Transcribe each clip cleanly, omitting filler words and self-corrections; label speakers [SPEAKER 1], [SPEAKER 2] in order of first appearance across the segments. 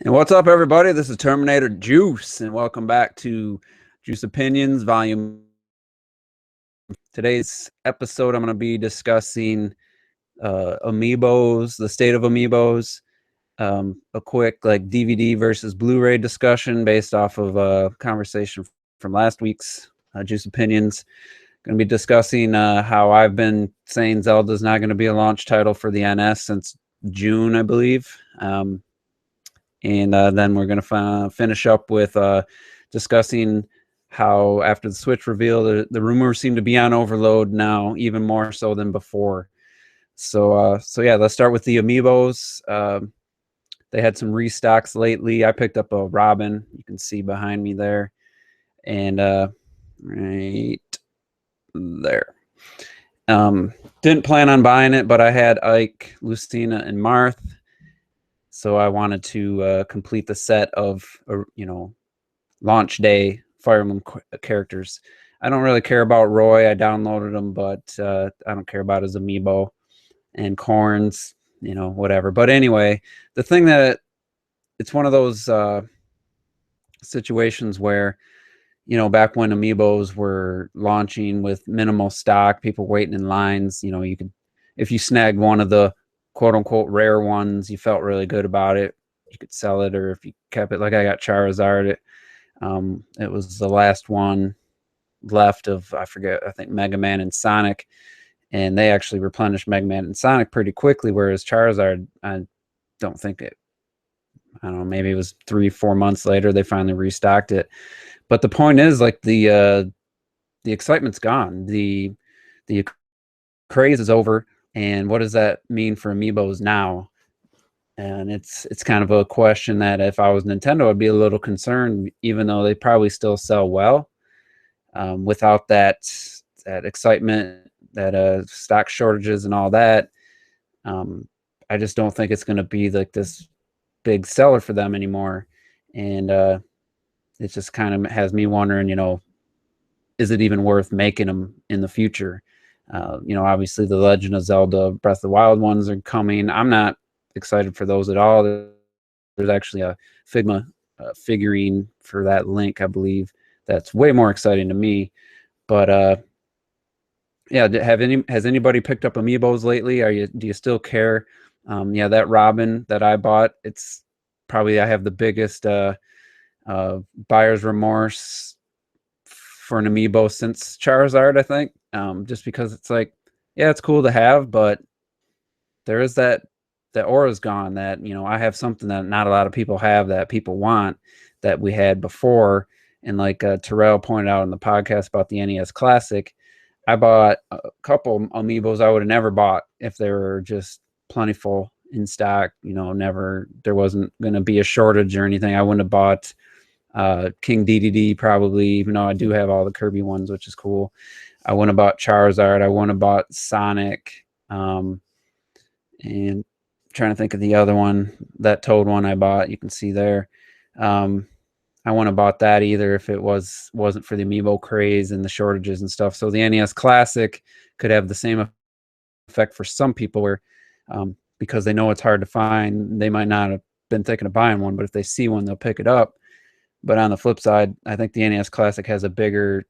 [SPEAKER 1] And what's up, everybody? This is Terminator Juice, and welcome back to Juice Opinions Volume. Today's episode, I'm going to be discussing Amiibos, the state of Amiibos, a quick DVD versus Blu-ray discussion based off of a conversation from last week's Juice Opinions. Going to be discussing how I've been saying Zelda's not going to be a launch title for the NS since June, I believe. And then we're going to finish up with discussing how after the Switch reveal, the rumors seem to be on overload now, even more so than before. So yeah, let's start with the Amiibos. They had some restocks lately. I picked up a Robin. You can see behind me there. And right there. Didn't plan on buying it, but I had Ike, Lucina, and Marth. So I wanted to complete the set of, launch day Fire Emblem characters. I don't really care about Roy. I downloaded him, but I don't care about his Amiibo and Corns, whatever. But anyway, the thing that it's one of those situations where, back when Amiibos were launching with minimal stock, people waiting in lines, you could, if you snagged one of the quote unquote rare ones, you felt really good about it, you could sell it. Or if you kept it, like I got Charizard, it was the last one left of, I think Mega Man and Sonic, and they actually replenished Mega Man and Sonic pretty quickly, whereas Charizard, I don't know, maybe it was 3-4 months later they finally restocked it. But the point is, like, the excitement's gone, the craze is over. And what does that mean for Amiibos now? And it's kind of a question that if I was Nintendo, I'd be a little concerned, even though they probably still sell well. Without that excitement, that stock shortages and all that, I just don't think it's going to be like this big seller for them anymore. And it just kind of has me wondering, is it even worth making them in the future? Obviously the Legend of Zelda Breath of the Wild ones are coming. I'm not excited for those at all. There's actually a Figma figurine for that Link, I believe, that's way more exciting to me. But yeah, has anybody picked up Amiibos lately? Do you still care? Yeah, that Robin that I bought, it's probably, I have the biggest buyer's remorse for an Amiibo since Charizard, I think. Just because it's like, yeah, it's cool to have, but there is that aura's gone, that, I have something that not a lot of people have, that people want, that we had before. And like Terrell pointed out in the podcast about the NES Classic, I bought a couple Amiibos I would have never bought if they were just plentiful in stock. There wasn't going to be a shortage or anything. I wouldn't have bought King DDD probably, even though I do have all the Kirby ones, which is cool. I wouldn't have bought Charizard. I wouldn't have bought Sonic. And trying to think of the other one, that Toad one I bought, you can see there. I wouldn't have bought that either if it wasn't for the Amiibo craze and the shortages and stuff. So the NES Classic could have the same effect for some people, where because they know it's hard to find, they might not have been thinking of buying one, but if they see one, they'll pick it up. But on the flip side, I think the NES Classic has a bigger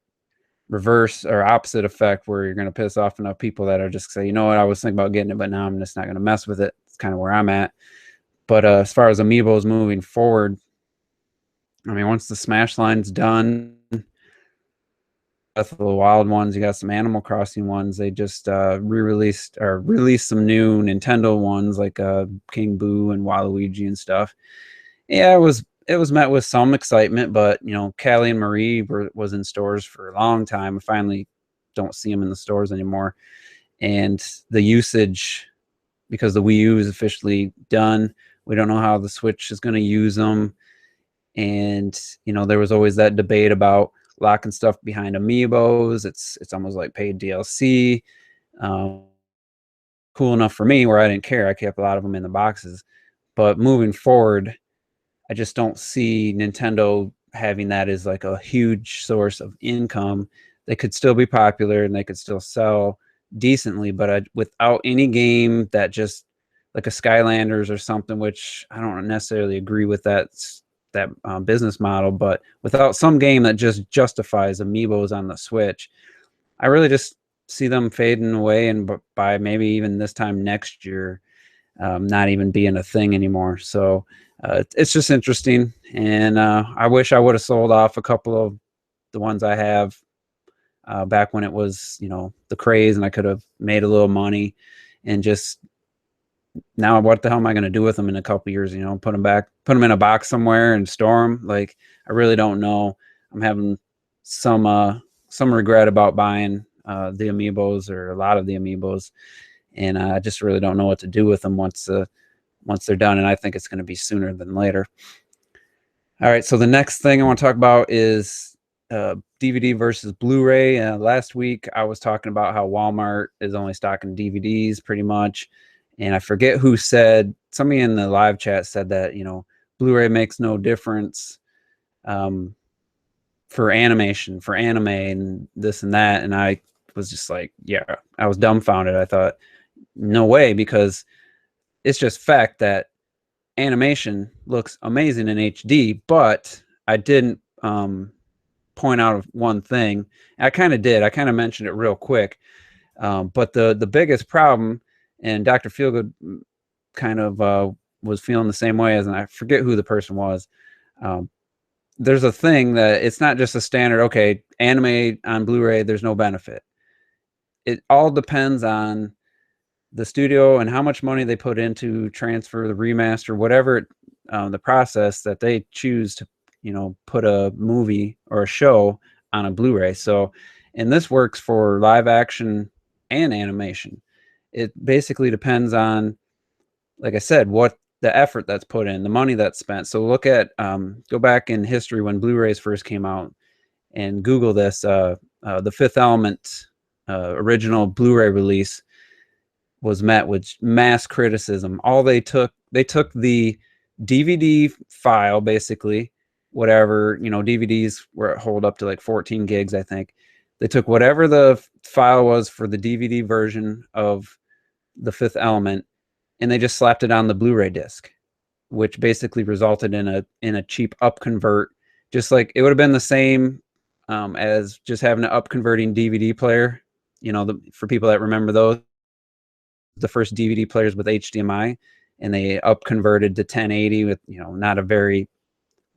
[SPEAKER 1] reverse or opposite effect, where you're going to piss off enough people that are just say, you know what, I was thinking about getting it, but now I'm just not going to mess with it. It's kind of where I'm at. But as far as Amiibos moving forward, I mean, once the Smash line's done, Breath of the Wild ones, you got some Animal Crossing ones. They just released some new Nintendo ones, like King Boo and Waluigi and stuff. Yeah, it was met with some excitement, but Callie and Marie was in stores for a long time. I finally don't see them in the stores anymore. And the usage, because the Wii U is officially done, we don't know how the Switch is going to use them. And there was always that debate about locking stuff behind Amiibos. It's almost like paid DLC. Cool enough for me where I didn't care. I kept a lot of them in the boxes. But moving forward, I just don't see Nintendo having that as like a huge source of income. They could still be popular and they could still sell decently, but without any game that just like a Skylanders or something, which I don't necessarily agree with that business model. But without some game that just justifies amiibos on the Switch, I really just see them fading away, and by maybe even this time next year, not even being a thing anymore. So it's just interesting, and I wish I would have sold off a couple of the ones I have back when it was, the craze, and I could have made a little money. And just now, what the hell am I going to do with them in a couple years? Put them in a box somewhere and store them. Like, I really don't know. I'm having some regret about buying the amiibos, or a lot of the amiibos, and I just really don't know what to do with them once they're done. And I think it's going to be sooner than later. All right, so the next thing I want to talk about is DVD versus Blu-ray. Last week I was talking about how Walmart is only stocking DVDs pretty much, and I forget who said, somebody in the live chat said that Blu-ray makes no difference for animation, for anime, and this and that. And I was just like, yeah, I was dumbfounded. I thought, no way, because it's just fact that animation looks amazing in HD. But I didn't point out one thing. I kind of did. I kind of mentioned it real quick. But the biggest problem, and Dr. Feelgood kind of was feeling the same way as, and I forget who the person was. There's a thing that it's not just a standard, okay, anime on Blu-ray, there's no benefit. It all depends on the studio and how much money they put into transfer, the remaster, whatever the process that they choose to put a movie or a show on a Blu-ray. So, and this works for live action and animation. It basically depends on, like I said, what the effort that's put in, the money that's spent. So look at go back in history when Blu-rays first came out, and Google this. The Fifth Element original Blu-ray release was met with mass criticism. They took the DVD file, basically, whatever, DVDs were hold up to like 14 gigs, I think. They took whatever the file was for the DVD version of The Fifth Element, and they just slapped it on the Blu-ray disc, which basically resulted in a cheap upconvert. Just like it would have been the same as just having an upconverting DVD player. For people that remember those, the first DVD players with HDMI, and they upconverted to 1080 with not a very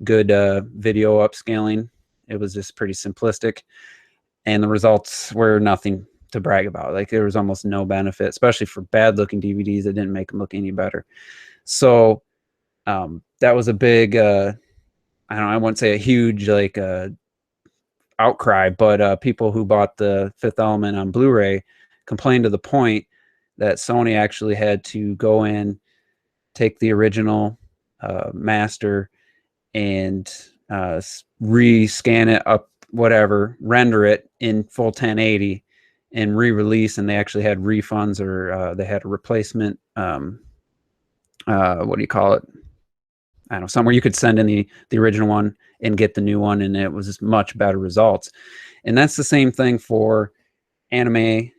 [SPEAKER 1] good video upscaling. It was just pretty simplistic, and the results were nothing to brag about. Like, there was almost no benefit, especially for bad looking DVDs. It didn't make them look any better. So that was a big I wouldn't say a huge outcry, but people who bought the Fifth Element on Blu-ray complained to the point that Sony actually had to go in, take the original master, and re-scan it up, whatever, render it in full 1080, and re-release. And they actually had refunds, or they had a replacement. What do you call it? I don't know, somewhere you could send in the original one and get the new one, and it was just much better results. And that's the same thing for anime,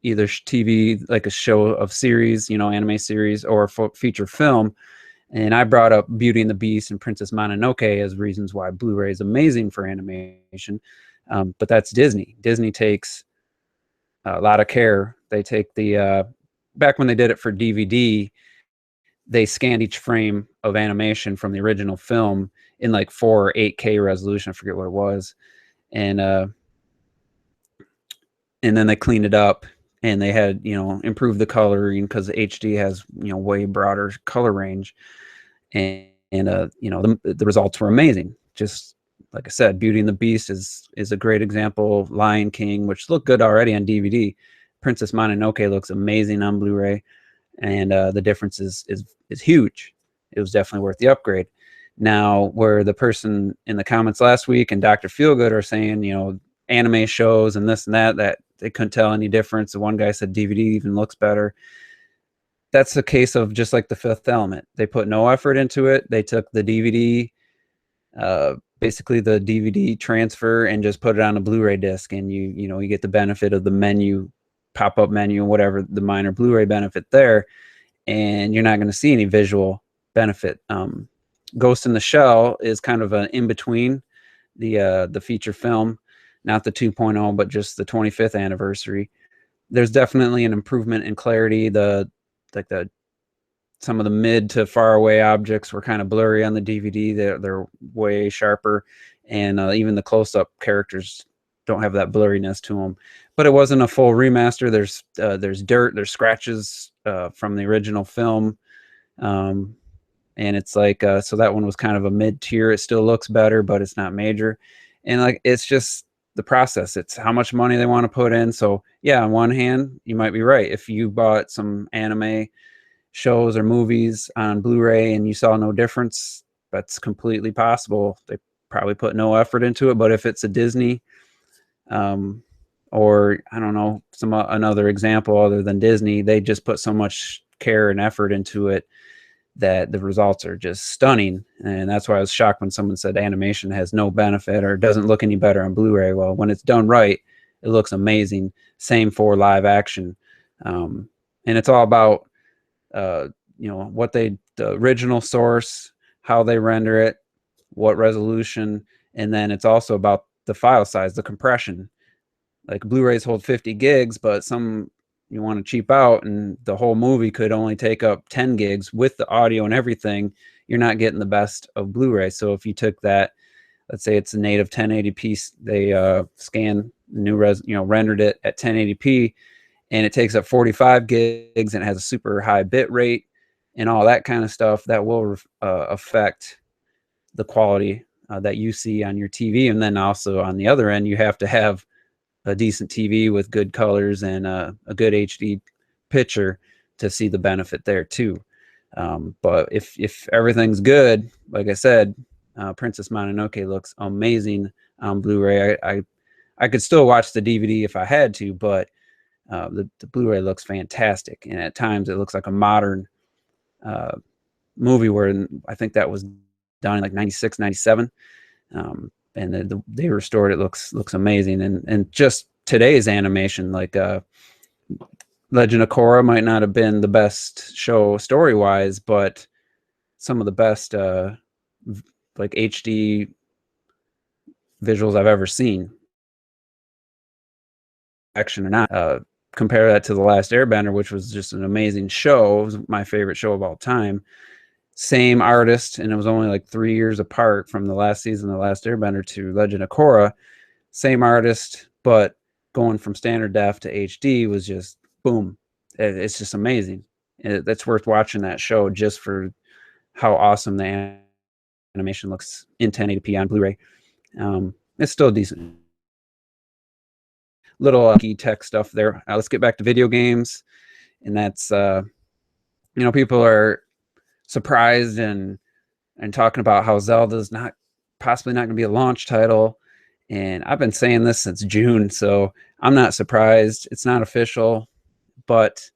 [SPEAKER 1] either TV, like a show of series, anime series, or feature film. And I brought up Beauty and the Beast and Princess Mononoke as reasons why Blu-ray is amazing for animation. But that's Disney. Disney takes a lot of care. They take back when they did it for DVD, they scanned each frame of animation from the original film in like 4 or 8K resolution. I forget what it was. And then they cleaned it up, and they had, improved the coloring, because HD has, way broader color range. And the results were amazing. Just like I said, Beauty and the Beast is a great example. Lion King, which looked good already on DVD. Princess Mononoke looks amazing on Blu-ray. And the difference is huge. It was definitely worth the upgrade. Now, where the person in the comments last week and Dr. Feelgood are saying, anime shows and this and that they couldn't tell any difference. The one guy said DVD even looks better. That's a case of just like the Fifth Element. They put no effort into it. They took the DVD, basically the DVD transfer, and just put it on a Blu-ray disc, and you get the benefit of the menu, pop-up menu, whatever the minor Blu-ray benefit there. and you're not going to see any visual benefit. Ghost in the Shell is kind of an in between the feature film, not the 2.0, but just the 25th anniversary. There's definitely an improvement in clarity. The some of the mid to far away objects were kind of blurry on the DVD. They're way sharper, and even the close up characters don't have that blurriness to them. But it wasn't a full remaster. There's dirt, there's scratches from the original film, and it's like so that one was kind of a mid tier. It still looks better, but it's not major, and like it's just the process. It's how much money they want to put in. So yeah, on one hand, you might be right. If you bought some anime shows or movies on Blu-ray and you saw no difference, that's completely possible. They probably put no effort into it. But if it's a Disney, or I don't know, another example other than Disney, they just put so much care and effort into it that the results are just stunning. And that's why I was shocked when someone said animation has no benefit or doesn't look any better on Blu-ray. Well, when it's done right, it looks amazing. Same for live action. And it's all about what the original source, how they render it, what resolution, and then it's also about the file size, the compression. Like Blu-rays hold 50 gigs, but some you want to cheap out and the whole movie could only take up 10 gigs with the audio and everything. You're not getting the best of Blu-ray. So if you took that, let's say it's a native 1080p, they scan rendered it at 1080p, and it takes up 45 gigs and it has a super high bit rate and all that kind of stuff, that will affect the quality that you see on your TV. And then also on the other end, you have to have a decent TV with good colors and a good HD picture to see the benefit there too. But if everything's good, like I said, Princess Mononoke looks amazing on Blu-ray. I could still watch the DVD if I had to, but the Blu-ray looks fantastic, and at times it looks like a modern movie, where I think that was done in like 96, 97. And they restored it. Looks amazing. And just today's animation, like Legend of Korra might not have been the best show story wise, but some of the best like HD visuals I've ever seen. Action or not, compare that to The Last Airbender, which was just an amazing show. It was my favorite show of all time. Same artist, and it was only like 3 years apart from the last season of The Last Airbender to Legend of Korra. Same artist, but going from standard def to HD was just boom. It's just amazing. That's worth watching that show just for how awesome the animation looks in 1080p on Blu-ray. It's still decent. Little key tech stuff there. Let's get back to video games, and that's people are surprised and talking about how Zelda's possibly not going to be a launch title. And I've been saying this since June, so I'm not surprised. It's not official, but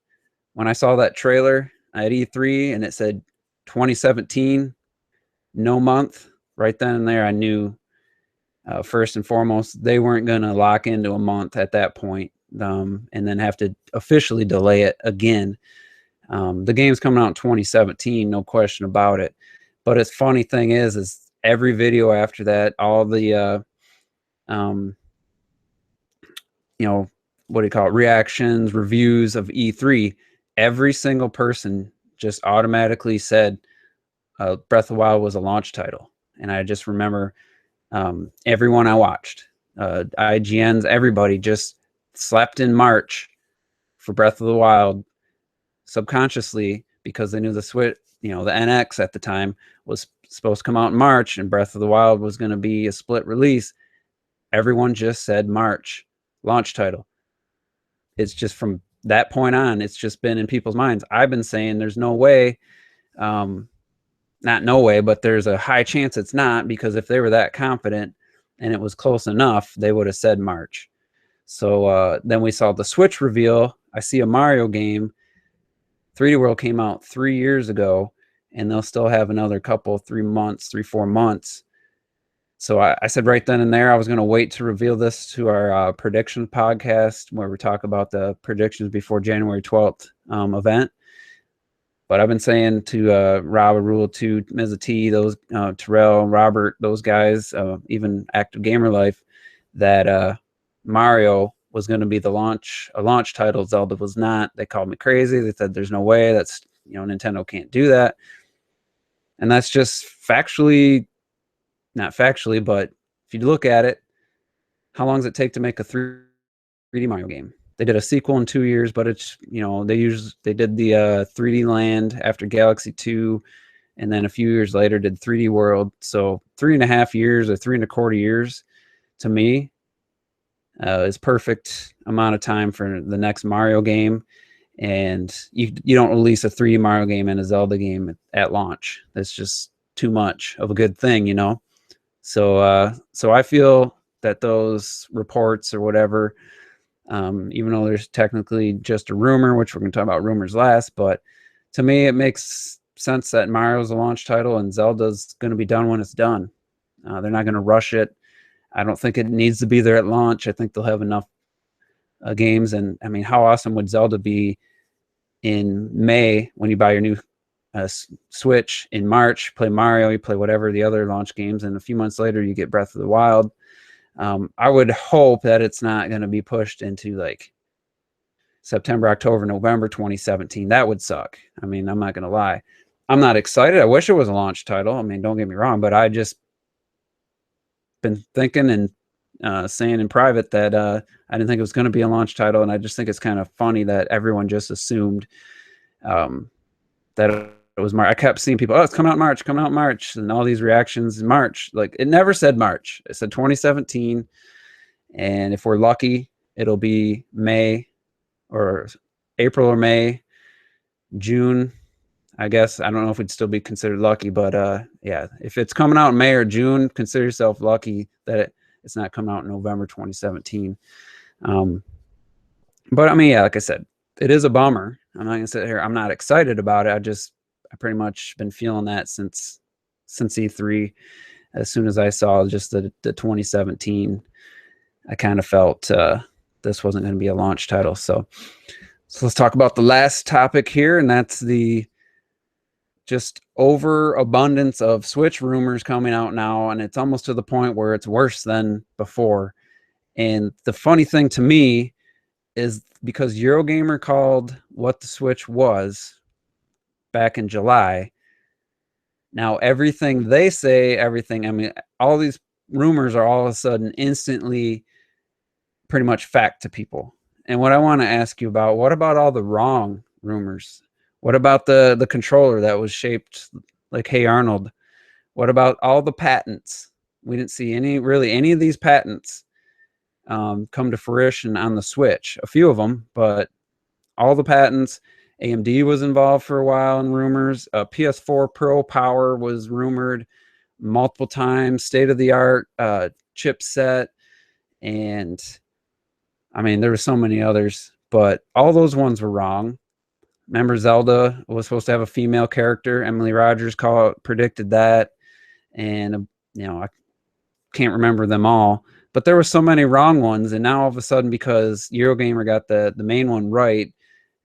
[SPEAKER 1] when I saw that trailer at E3 and it said 2017, no month, right then and there, I knew first and foremost they weren't going to lock into a month at that point, and then have to officially delay it again. The game's coming out in 2017, no question about it. But its funny thing is every video after that, all the what do you call it, reactions, reviews of E3, every single person just automatically said Breath of the Wild was a launch title. And I just remember everyone I watched, IGN's, everybody just slapped in March for Breath of the Wild subconsciously, because they knew the Switch, the NX at the time was supposed to come out in March and Breath of the Wild was going to be a split release. Everyone just said March launch title. It's just from that point on, it's just been in people's minds. I've been saying there's no way, not no way, but there's a high chance it's not, because if they were that confident and it was close enough, they would have said March. So then we saw the Switch reveal. I see a Mario game. 3D World came out 3 years ago, and they'll still have another 3-4 months. So I said right then and there I was going to wait to reveal this to our prediction podcast, where we talk about the predictions before January 12th event. But I've been saying to Rob, Rule 2, Ms. T, those Terrell, Robert, those guys, even Active Gamer Life, that Mario was going to be a launch title. Zelda was not. They called me crazy. They said there's no way. That's, Nintendo can't do that. And that's just factually, not factually, but if you look at it, how long does it take to make a 3D Mario game? They did a sequel in 2 years, but it's, they did the 3D Land after Galaxy 2, and then a few years later did 3D World. So 3.5 years or 3.25 years to me is perfect amount of time for the next Mario game. And you don't release a 3D Mario game and a Zelda game at launch. That's just too much of a good thing, So so I feel that those reports or whatever, even though there's technically just a rumor, which we're going to talk about rumors last, but to me it makes sense that Mario's a launch title and Zelda's going to be done when it's done. They're not going to rush it. I don't think it needs to be there at launch. I think they'll have enough games. And I mean, how awesome would Zelda be in May when you buy your new Switch? In March, play Mario, you play whatever the other launch games, and a few months later you get Breath of the Wild. I would hope that it's not going to be pushed into like September, October, November 2017. That would suck. I mean, I'm not going to lie. I'm not excited. I wish it was a launch title. I mean, don't get me wrong, but I just been thinking and saying in private that I didn't think it was going to be a launch title, and I just think it's kind of funny that everyone just assumed that it was March. I kept seeing people, it's coming out in March, and all these reactions in March. Like, it never said March. It said 2017, and if we're lucky, it'll be May or April or May, June. I guess I don't know if we'd still be considered lucky, but yeah, if it's coming out in May or June, consider yourself lucky that it's not coming out in November 2017. But I mean, yeah, like I said, it is a bummer. I'm not gonna sit here. I'm not excited about it. I pretty much been feeling that since E3. As soon as I saw just the 2017, I kind of felt this wasn't going to be a launch title. So let's talk about the last topic here, and that's the just overabundance of Switch rumors coming out now, and it's almost to the point where it's worse than before. And the funny thing to me is because Eurogamer called what the Switch was back in July, now everything they say, I mean, all these rumors are all of a sudden instantly pretty much fact to people. And what I want to ask you about, what about all the wrong rumors? What about the controller that was shaped like Hey Arnold? What about all the patents? We didn't see any of these patents come to fruition on the Switch. A few of them, but all the patents. AMD was involved for a while in rumors. PS4 Pro power was rumored multiple times. State-of-the-art chipset, and I mean, there were so many others, but all those ones were wrong. Remember, Zelda was supposed to have a female character. Emily Rogers predicted that, and I can't remember them all, but there were so many wrong ones. And now all of a sudden, because Eurogamer got the main one right,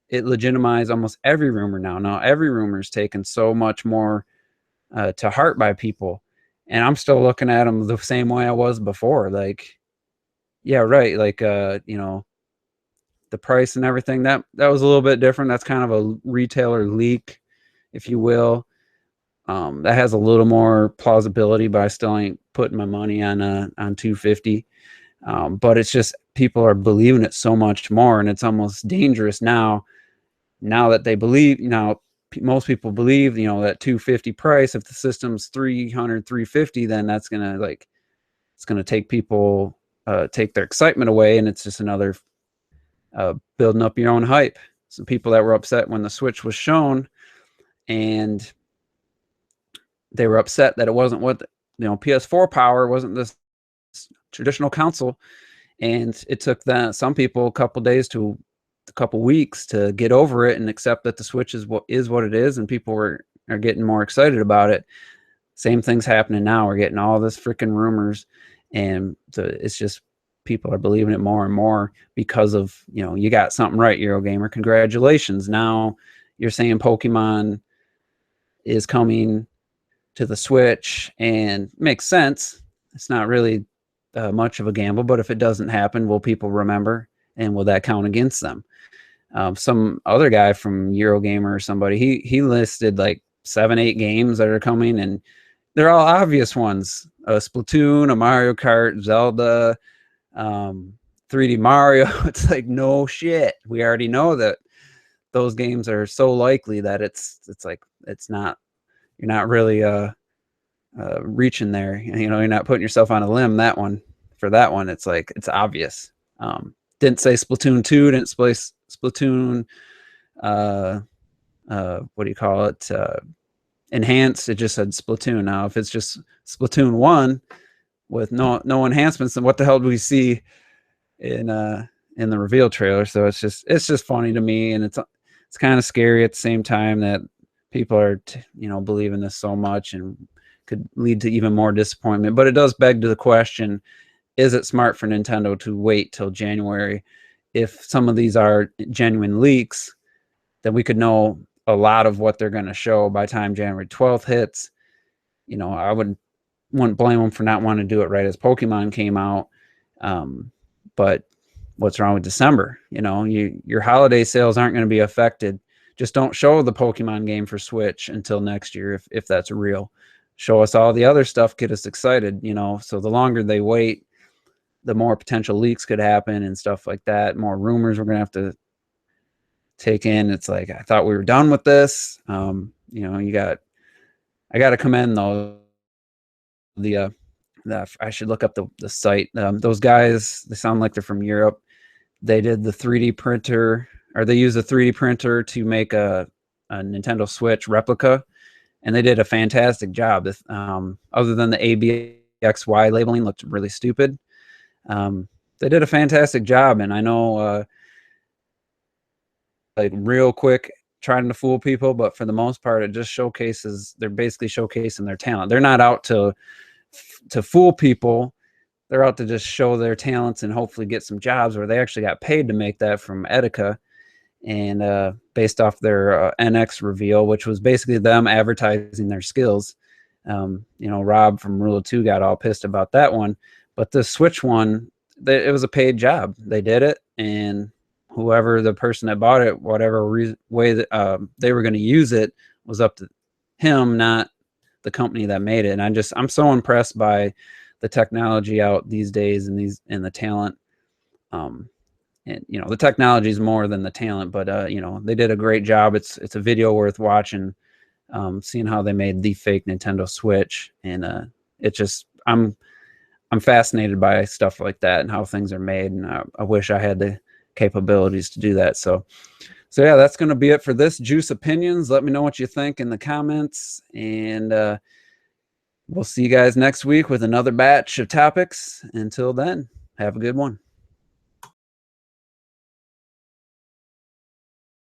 [SPEAKER 1] it legitimized almost every rumor now. Now every rumor is taken so much more to heart by people, and I'm still looking at them the same way I was before. Like, yeah, right. Like, the price and everything, that was a little bit different. That's kind of a retailer leak, if you will. That has a little more plausibility, but I still ain't putting my money on 250. But it's just people are believing it so much more, and it's almost dangerous now that they believe. Most people believe that 250 price. If the system's 300, 350, then that's gonna it's gonna take people take their excitement away, and it's just another building up your own hype. Some people that were upset when the Switch was shown, and they were upset that it wasn't what PS4 power wasn't this traditional console, and it took some people a couple days to a couple weeks to get over it and accept that the Switch is what it is, and people are getting more excited about it. Same thing's happening now. We're getting all this freaking rumors, and it's just people are believing it more and more because of you got something right, Eurogamer. Congratulations. Now you're saying Pokemon is coming to the Switch, and makes sense. It's not really much of a gamble, but if it doesn't happen, will people remember, and will that count against them? Some other guy from Eurogamer or somebody, he listed like 7-8 games that are coming, and they're all obvious ones: a Splatoon, a Mario Kart, Zelda, 3D Mario. It's like, no shit, we already know that those games are so likely that it's like, it's not, you're not really reaching there. You know, you're not putting yourself on a limb. That one, for that one, it's like, it's obvious. Didn't say Splatoon 2, didn't say Splatoon what do you call it, enhanced. It just said Splatoon. Now if it's just Splatoon 1 with no enhancements, then what the hell do we see in the reveal trailer? So it's just funny to me, and it's kind of scary at the same time that people are believing this so much, and could lead to even more disappointment. But it does beg to the question, is it smart for Nintendo to wait till January? If some of these are genuine leaks, then we could know a lot of what they're going to show by time January 12th hits. I wouldn't blame them for not wanting to do it right as Pokemon came out. But what's wrong with December? Your holiday sales aren't going to be affected. Just don't show the Pokemon game for Switch until next year, if that's real. Show us all the other stuff, get us excited. So the longer they wait, the more potential leaks could happen and stuff like that. More rumors we're going to have to take in. It's like, I thought we were done with this. I got to commend though I should look up the site. Those guys, they sound like they're from Europe. They did the 3D printer, or they used a 3D printer to make a Nintendo Switch replica, and they did a fantastic job. Other than the ABXY labeling looked really stupid, they did a fantastic job. And I know, like, real quick, trying to fool people, but for the most part, it just showcases, they're basically showcasing their talent. They're not out to fool people. They're out to just show their talents and hopefully get some jobs, where they actually got paid to make that from Etika, and based off their NX reveal, which was basically them advertising their skills. Rob from Rule of Two got all pissed about that one, but the Switch one, it was a paid job. They did it, and whoever the person that bought it, whatever way that they were going to use it, was up to him, not the company that made it. And I'm so impressed by the technology out these days, and the talent. And the technology is more than the talent, but they did a great job. It's a video worth watching, seeing how they made the fake Nintendo Switch, and I'm fascinated by stuff like that and how things are made, and I wish I had the capabilities to do that. So yeah, that's going to be it for this Juice Opinions. Let me know what you think in the comments, and we'll see you guys next week with another batch of topics. Until then, have a good one.